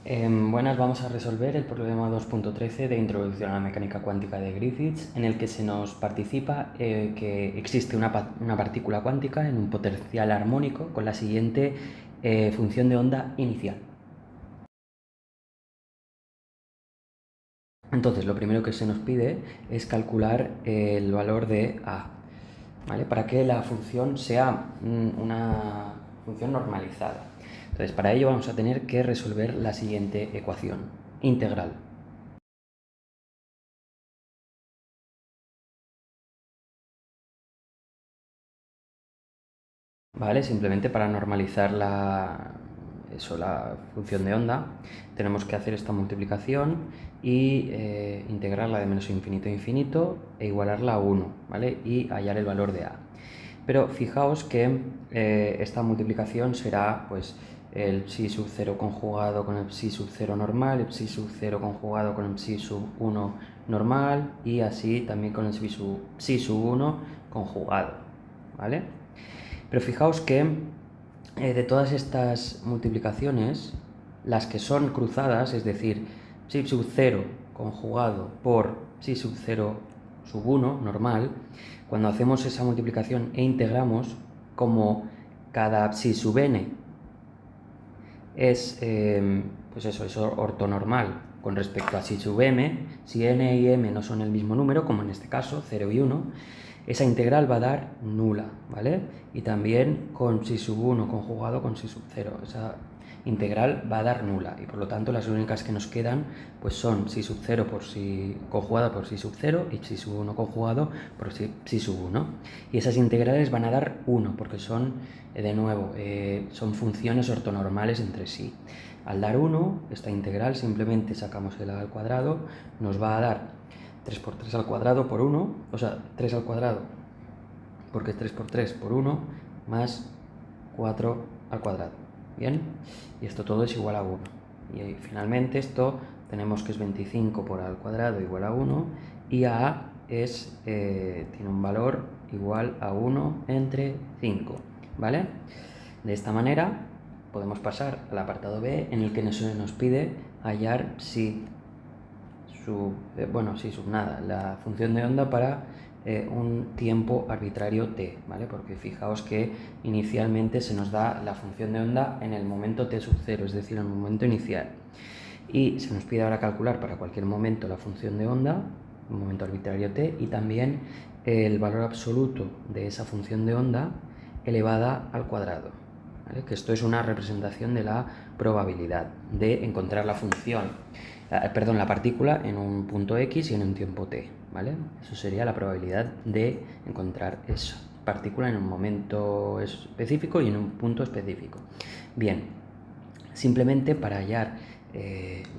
Buenas, vamos a resolver el problema 2.13 de Introducción a la Mecánica Cuántica de Griffiths, en el que se nos participa que existe una partícula cuántica en un potencial armónico con la siguiente función de onda inicial. Entonces, lo primero que se nos pide es calcular el valor de A, ¿vale? Para que la función sea una función normalizada. Entonces, para ello vamos a tener que resolver la siguiente ecuación integral. ¿Vale? Simplemente para normalizar la función de onda, tenemos que hacer esta multiplicación y integrarla de menos infinito a infinito e igualarla a 1, ¿vale? Y hallar el valor de A. Pero fijaos que esta multiplicación será pues el psi sub 0 conjugado con el psi sub 0 normal, el psi sub 0 conjugado con el psi sub 1 normal y así también con el psi sub 1 conjugado, ¿vale? Pero fijaos que de todas estas multiplicaciones, las que son cruzadas, es decir, psi sub 0 conjugado por psi sub 0 sub 1 normal, cuando hacemos esa multiplicación e integramos, como cada psi sub n es, pues eso, es ortonormal con respecto a psi sub m, si n y m no son el mismo número, como en este caso, 0 y 1, esa integral va a dar nula, ¿vale? Y también con psi sub 1 conjugado con psi sub 0, esa integral va a dar nula y por lo tanto las únicas que nos quedan pues son psi sub 0 por psi conjugada por psi sub 0 y psi sub 1 conjugado por psi sub 1, y esas integrales van a dar 1 porque son de nuevo son funciones ortonormales entre sí. Al dar 1, esta integral simplemente sacamos el a al cuadrado, nos va a dar 3 por 3 al cuadrado por 1, o sea, 3 al cuadrado, porque es 3 por 3 por 1, más 4 al cuadrado. ¿Bien? Y esto todo es igual a 1. Y finalmente esto tenemos que es 25 por a al cuadrado igual a 1, y a tiene un valor igual a 1 entre 5. ¿Vale? De esta manera podemos pasar al apartado B, en el que nos pide hallar si sub nada, la función de onda para un tiempo arbitrario t, ¿vale? Porque fijaos que inicialmente se nos da la función de onda en el momento t sub 0, es decir, en el momento inicial. Y se nos pide ahora calcular para cualquier momento la función de onda, un momento arbitrario t, y también el valor absoluto de esa función de onda elevada al cuadrado, ¿vale? Que esto es una representación de la probabilidad de encontrar la función, la partícula en un punto x y en un tiempo t, ¿vale? Eso sería la probabilidad de encontrar esa partícula en un momento específico y en un punto específico. Bien, simplemente para hallar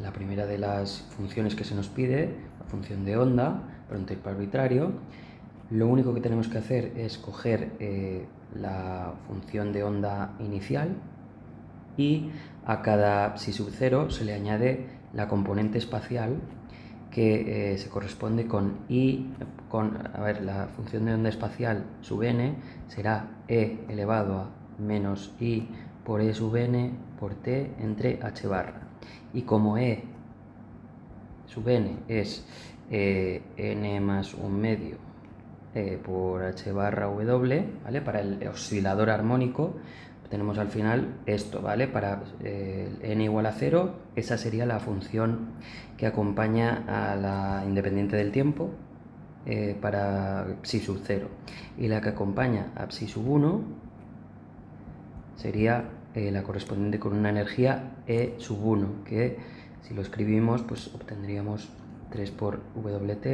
la primera de las funciones que se nos pide, la función de onda para un tiempo arbitrario, lo único que tenemos que hacer es coger la función de onda inicial y a cada psi sub 0 se le añade la componente espacial que se corresponde con la función de onda espacial sub n será e elevado a menos i por e sub n por t entre h barra. Y como e sub n es n más un medio por h barra w, ¿vale? Para el oscilador armónico tenemos al final esto, ¿vale? Para n igual a 0, esa sería la función que acompaña a la independiente del tiempo para psi sub 0. Y la que acompaña a psi sub 1 sería la correspondiente con una energía E sub 1, que si lo escribimos pues obtendríamos 3 por Wt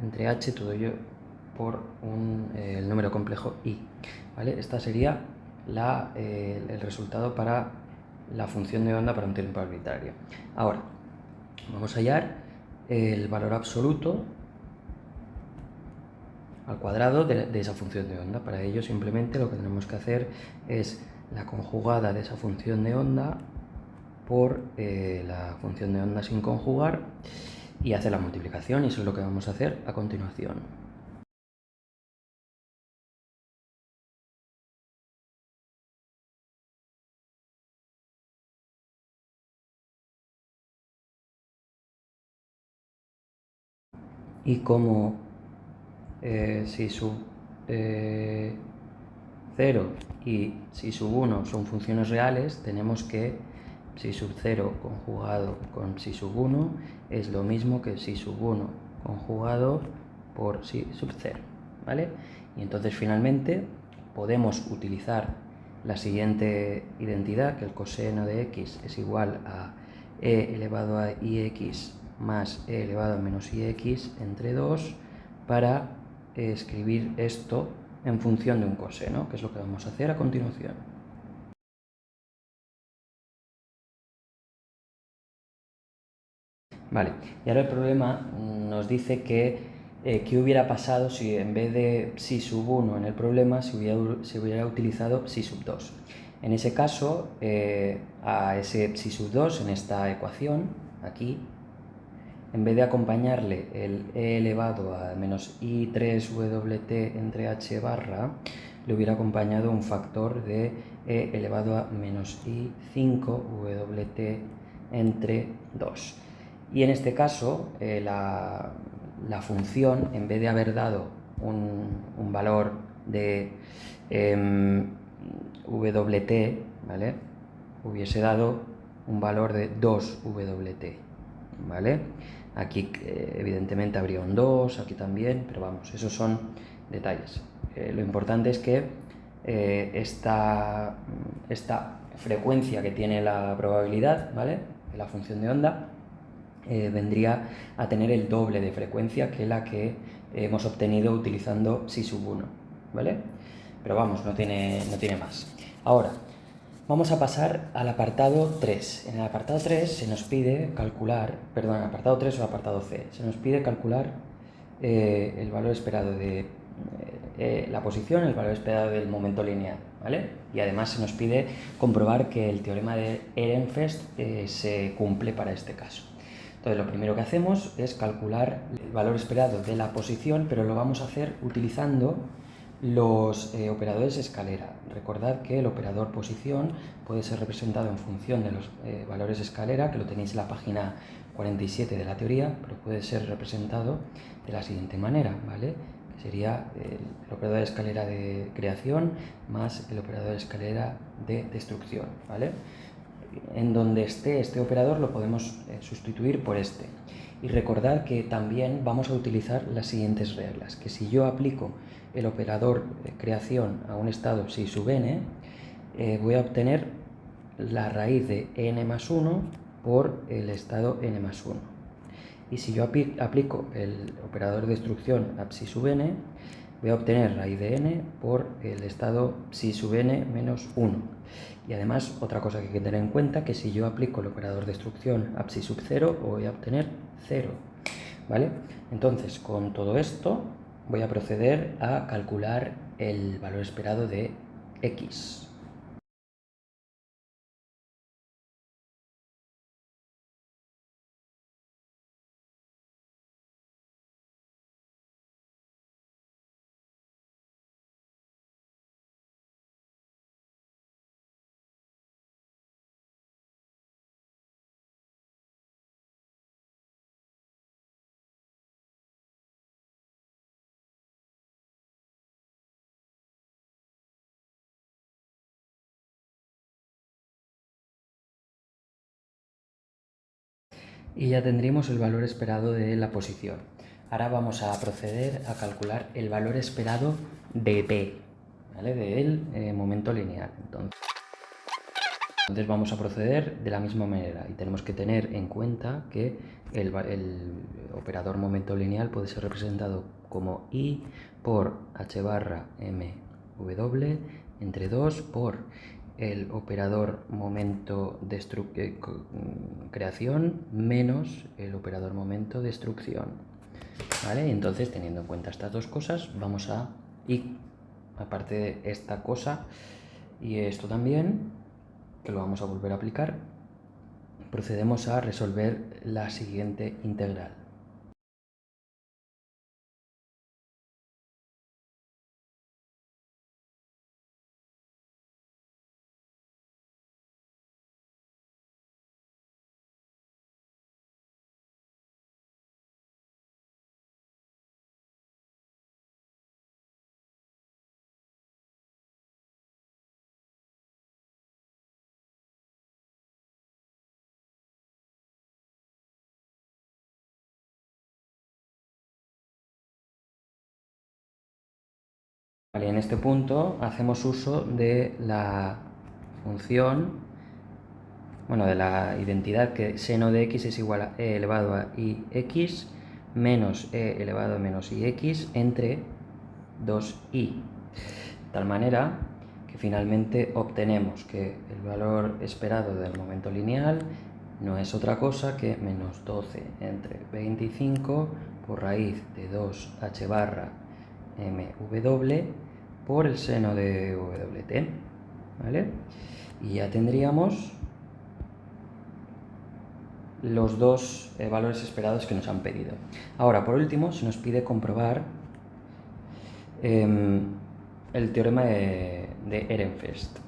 entre H, todo ello por el número complejo I. ¿Vale? Esta sería el resultado para la función de onda para un tiempo arbitrario. Ahora, vamos a hallar el valor absoluto al cuadrado de esa función de onda. Para ello simplemente lo que tenemos que hacer es la conjugada de esa función de onda por la función de onda sin conjugar y hacer la multiplicación, y eso es lo que vamos a hacer a continuación. y como si sub 0 y si sub 1 son funciones reales, tenemos que si sub 0 conjugado con si sub 1 es lo mismo que si sub 1 conjugado por si sub 0, ¿vale? Y entonces finalmente podemos utilizar la siguiente identidad, que el coseno de x es igual a e elevado a ix más e elevado a menos ix entre 2 para escribir esto en función de un coseno, que es lo que vamos a hacer a continuación. Vale, y ahora el problema nos dice que qué hubiera pasado si en vez de psi sub 1 en el problema se hubiera utilizado psi sub 2. En ese caso, a ese psi sub 2 en esta ecuación, aquí, en vez de acompañarle el e elevado a menos i3wt entre h barra, le hubiera acompañado un factor de e elevado a menos i5wt entre 2. Y en este caso, la función, en vez de haber dado un valor de wt, ¿vale? Hubiese dado un valor de 2wt, ¿vale? Aquí evidentemente habría un 2, aquí también, pero vamos, esos son detalles. Lo importante es que esta frecuencia que tiene la probabilidad, ¿vale?, de la función de onda, vendría a tener el doble de frecuencia que la que hemos obtenido utilizando psi sub 1, ¿vale? Pero vamos, no tiene más. Ahora, vamos a pasar al apartado 3. En el apartado 3 se nos pide calcular, perdón, apartado 3 o apartado C, se nos pide calcular el valor esperado de la posición, el valor esperado del momento lineal, ¿vale? Y además se nos pide comprobar que el teorema de Ehrenfest se cumple para este caso. Entonces lo primero que hacemos es calcular el valor esperado de la posición, pero lo vamos a hacer utilizando los operadores escalera. Recordad que el operador posición puede ser representado en función de los valores escalera, que lo tenéis en la página 47 de la teoría, pero puede ser representado de la siguiente manera, ¿vale? Que sería el operador de escalera de creación más el operador de escalera de destrucción, ¿vale? En donde esté este operador lo podemos sustituir por este. Y recordad que también vamos a utilizar las siguientes reglas, que si yo aplico el operador creación a un estado psi sub n, voy a obtener la raíz de n más 1 por el estado n más 1. Y si yo aplico el operador de destrucción a psi sub n, voy a obtener raíz de n por el estado psi sub n menos 1. Y además, otra cosa que hay que tener en cuenta, que si yo aplico el operador de destrucción a psi sub 0, voy a obtener 0, ¿vale? Entonces, con todo esto, voy a proceder a calcular el valor esperado de x. Y ya tendríamos el valor esperado de la posición. Ahora vamos a proceder a calcular el valor esperado de b, ¿vale?, del momento lineal. Entonces vamos a proceder de la misma manera y tenemos que tener en cuenta que el operador momento lineal puede ser representado como i por h barra mw entre 2 por el operador momento creación menos el operador momento destrucción, ¿vale? Entonces, teniendo en cuenta estas dos cosas, vamos a, y aparte de esta cosa y esto también, que lo vamos a volver a aplicar, procedemos a resolver la siguiente integral. Vale, en este punto hacemos uso de la función, bueno, de la identidad que seno de x es igual a e elevado a ix menos e elevado a menos ix entre 2i. De tal manera que finalmente obtenemos que el valor esperado del momento lineal no es otra cosa que menos 12 entre 25 por raíz de 2h barra mw por el seno de wt, ¿vale? Y ya tendríamos los dos valores esperados que nos han pedido. Ahora, por último, se nos pide comprobar el teorema de Ehrenfest.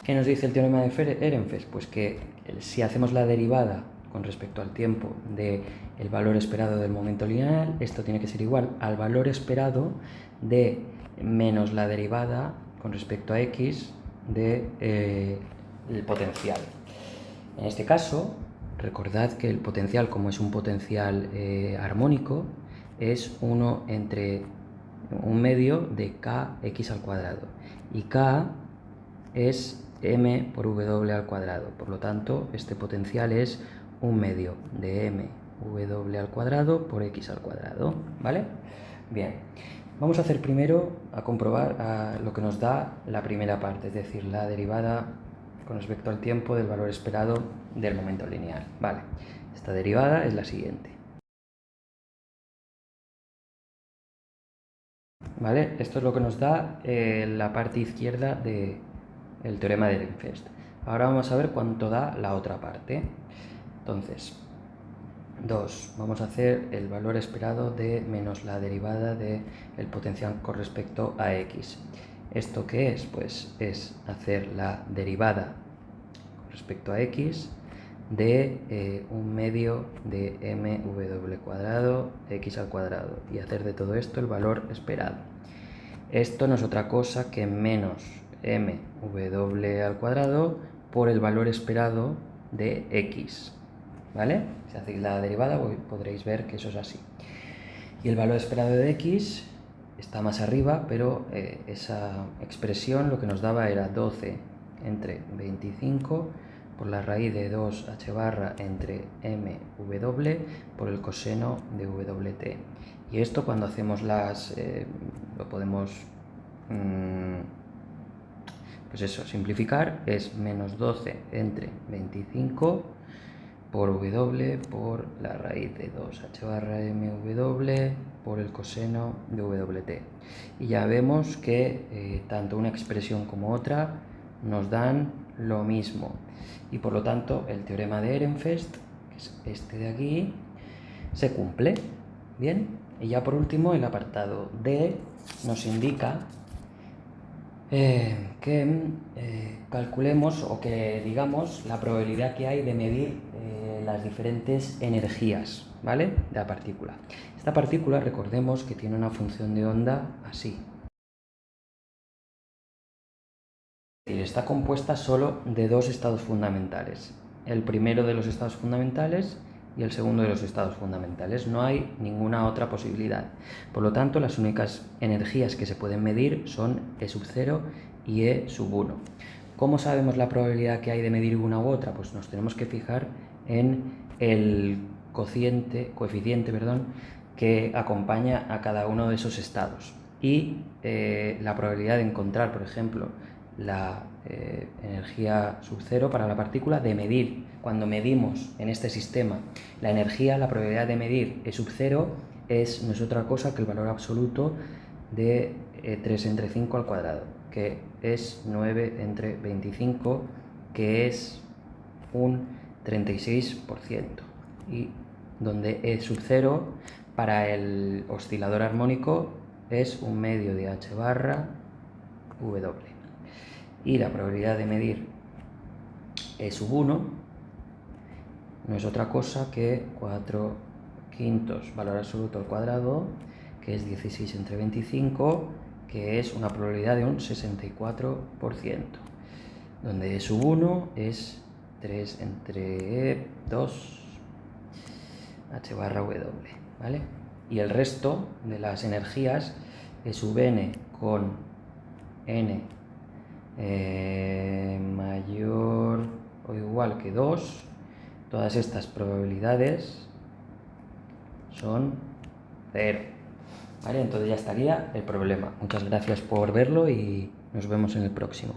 ¿Qué nos dice el teorema de Ehrenfest? Pues que si hacemos la derivada con respecto al tiempo del valor esperado del momento lineal, esto tiene que ser igual al valor esperado de menos la derivada con respecto a x del potencial. En este caso, recordad que el potencial, como es un potencial armónico, es 1 entre un medio de kx al cuadrado. Y k es m por w al cuadrado. Por lo tanto, este potencial es un medio de mw al cuadrado por x al cuadrado, ¿vale? Bien, vamos a hacer primero a comprobar lo que nos da la primera parte, es decir, la derivada con respecto al tiempo del valor esperado del momento lineal. Vale, esta derivada es la siguiente. ¿Vale? Esto es lo que nos da la parte izquierda del teorema de Ehrenfest. Ahora vamos a ver cuánto da la otra parte. Entonces, 2. Vamos a hacer el valor esperado de menos la derivada del potencial con respecto a x. ¿Esto qué es? Pues es hacer la derivada con respecto a x de un medio de mw cuadrado x al cuadrado y hacer de todo esto el valor esperado. Esto no es otra cosa que menos mw al cuadrado por el valor esperado de x, ¿vale? Si hacéis la derivada podréis ver que eso es así. Y el valor esperado de x está más arriba, pero esa expresión lo que nos daba era 12 entre 25 por la raíz de 2h barra entre mw por el coseno de wt. Y esto cuando hacemos lo podemos pues eso, simplificar, es menos 12 entre 25 por w por la raíz de 2h barra mw por el coseno de wt. Y ya vemos que tanto una expresión como otra nos dan lo mismo. Y por lo tanto el teorema de Ehrenfest, que es este de aquí, se cumple. Bien, y ya por último el apartado D nos indica que calculemos o que digamos la probabilidad que hay de medir las diferentes energías, ¿vale?, de la partícula. Esta partícula, recordemos que tiene una función de onda así. Y está compuesta solo de dos estados fundamentales. El primero de los estados fundamentales y el segundo de los estados fundamentales. No hay ninguna otra posibilidad. Por lo tanto, las únicas energías que se pueden medir son E sub 0 y E sub 1. ¿Cómo sabemos la probabilidad que hay de medir una u otra? Pues nos tenemos que fijar en el coeficiente, que acompaña a cada uno de esos estados. Y la probabilidad de encontrar, por ejemplo, la energía sub 0 para la partícula, de medir, cuando medimos en este sistema la energía, la probabilidad de medir E sub 0 no es otra cosa que el valor absoluto de 3 entre 5 al cuadrado, que es 9 entre 25, que es un 36%. Y donde E sub 0 para el oscilador armónico es un medio de h barra w. Y la probabilidad de medir E sub 1 no es otra cosa que 4/5 valor absoluto al cuadrado, que es 16 entre 25, que es una probabilidad de un 64%, donde E sub 1 es 3 entre 2 h barra w, ¿vale? Y el resto de las energías e sub n con n mayor o igual que 2, todas estas probabilidades son 0. ¿Vale? Entonces ya estaría el problema. Muchas gracias por verlo y nos vemos en el próximo.